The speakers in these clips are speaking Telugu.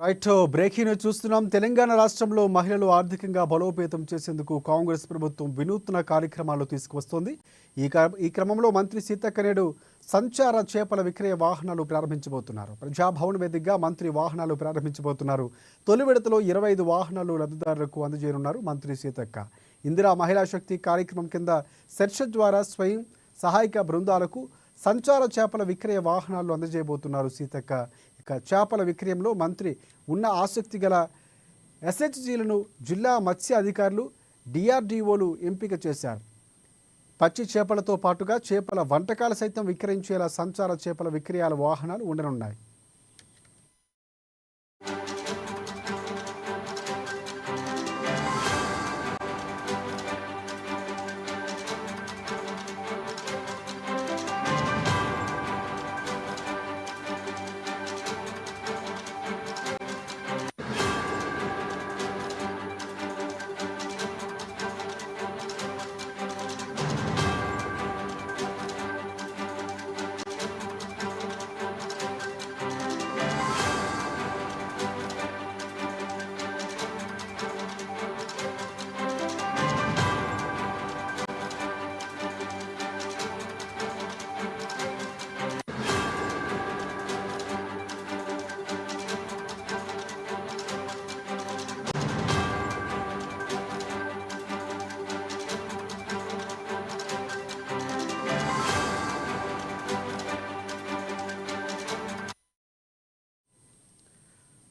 రైట్ బ్రేకింగ్ న్యూస్ చూస్తున్నాం. తెలంగాణ రాష్ట్రంలో మహిళలు ఆర్థికంగా బలోపేతం చేసేందుకు కాంగ్రెస్ ప్రభుత్వం వినూత్న కార్యక్రమాలు తీసుకువస్తోంది. ఈ క్రమంలో మంత్రి సీతక్క నేడు సంచార చేపల విక్రయ వాహనాలు ప్రారంభించబోతున్నారు. ప్రజాభవన్ వేదికగా మంత్రి వాహనాలు ప్రారంభించబోతున్నారు. తొలి విడతలో 25 వాహనాలు లబ్ధిదారులకు అందజేయనున్నారు మంత్రి సీతక్క. ఇందిరా మహిళా శక్తి కార్యక్రమం కింద సెర్చ్ ద్వారా స్వయం సహాయక బృందాలకు సంచార చేపల విక్రయ వాహనాలు అందజేయబోతున్నారు సీతక్క. ఇక చేపల విక్రయంలో మంత్రి ఉన్న ఆసక్తి గల ఎస్హెచ్జీలను జిల్లా మత్స్య అధికారులు, డిఆర్డీఓలు ఎంపిక చేశారు. పచ్చి చేపలతో పాటుగా చేపల వంటకాలు సైతం విక్రయించేలా సంచార చేపల విక్రయాల వాహనాలు ఉండనున్నాయి.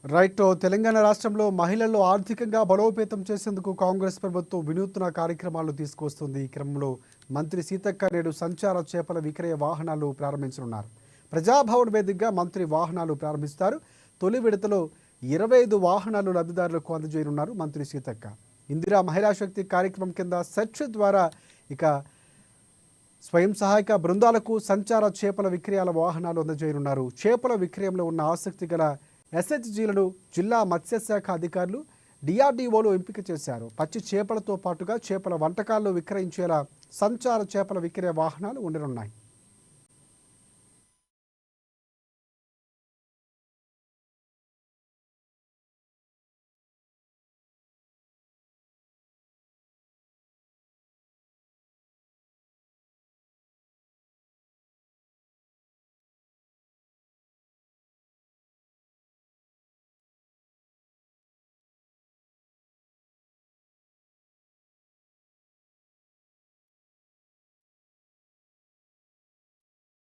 రైట్ తెలంగాణ రాష్ట్రంలో మహిళల్లో ఆర్థికంగా బలోపేతం చేసేందుకు కాంగ్రెస్ ప్రభుత్వం వినూత్న కార్యక్రమాలు తీసుకొస్తుంది. ఈ క్రమంలో మంత్రి సీతక్క నేడు సంచార చేపల విక్రయ వాహనాలు ప్రారంభించనున్నారు. ప్రజాభవన్ వేదికగా మంత్రి వాహనాలు ప్రారంభిస్తారు. తొలి విడతలో 25 వాహనాలు లబ్ధిదారులకు అందజేయనున్నారు మంత్రి సీతక్క. ఇందిరా మహిళా శక్తి కార్యక్రమం కింద సెర్చ్ ద్వారా ఇక స్వయం సహాయక బృందాలకు సంచార చేపల విక్రయాల వాహనాలు అందజేయనున్నారు. చేపల విక్రయంలో ఉన్న ఆసక్తి గల ఎస్హెచ్జీలను జిల్లా మత్స్యశాఖ అధికారులు, డిఆర్డీఓలు ఎంపిక చేశారు. పచ్చి చేపలతో పాటుగా చేపల వంటకాల్లో విక్రయించేలా సంచార చేపల విక్రయ వాహనాలు ఉండనున్నాయి.